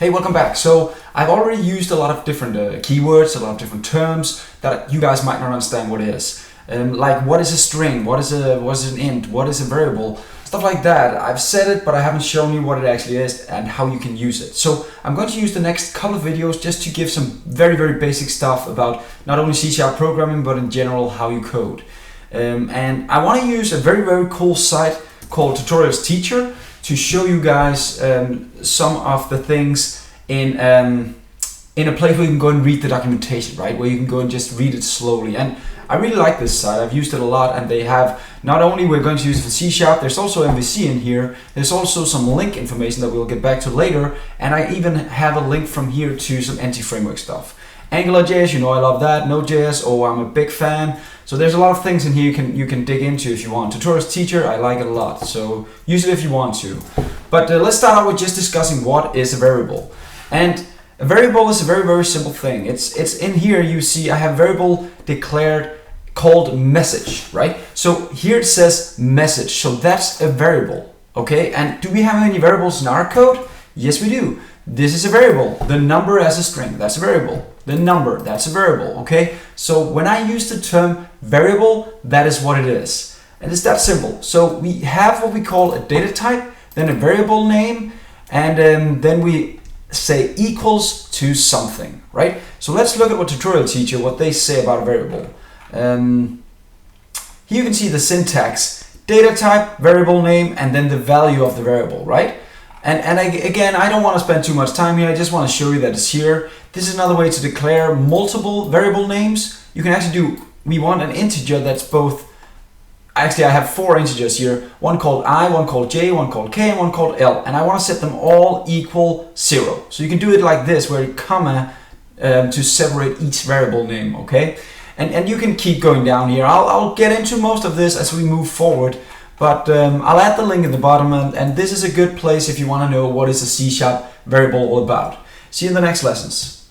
Hey, welcome back. So I've already used a lot of different keywords, a lot of different terms that you guys might not understand what is. Like what is a string, what is an int, what is a variable, stuff like that. I've said it, but I haven't shown you what it actually is and how you can use it. So I'm going to use the next couple of videos just to give some very, very basic stuff about not only C# programming, but in general how you code. And I want to use a very, very cool site called Tutorials Teacher to show you guys some of the things in a place where you can go and read the documentation, right? Where you can go and just read it slowly. And I really like this site. I've used it a lot, and they have not only we're going to use it for C#, there's also MVC in here. There's also some link information that we'll get back to later, and I even have a link from here to some NT-framework stuff. AngularJS, you know I love that. Node.js, oh, I'm a big fan. So there's a lot of things in here you can dig into if you want. Tutorials Teacher, I like it a lot, so use it if you want to. But let's start out with just discussing what is a variable. And a variable is a very, very simple thing. It's in here, you see I have variable declared called message, right? So here it says message, so that's a variable, okay? And do we have any variables in our code? Yes, we do. This is a variable. The number as a string, that's a variable. The number, that's a variable, okay? So when I use the term variable, that is what it is. And it's that simple. So we have what we call a data type, then a variable name, and then we say equals to something, right? So let's look at what Tutorial Teacher, what they say about a variable. Here you can see the syntax, data type, variable name, and then the value of the variable, right? And again, I don't want to spend too much time here. I just want to show you that it's here. This is another way to declare multiple variable names. You can actually do, we want an integer that's both, actually I have 4 integers here. One called I, one called j, one called k, and one called l. And I want to set them all equal 0. So you can do it like this, where you comma to separate each variable name, okay? And you can keep going down here. I'll get into most of this as we move forward. But I'll add the link in the bottom, and this is a good place if you want to know what is a C# variable all about. See you in the next lessons.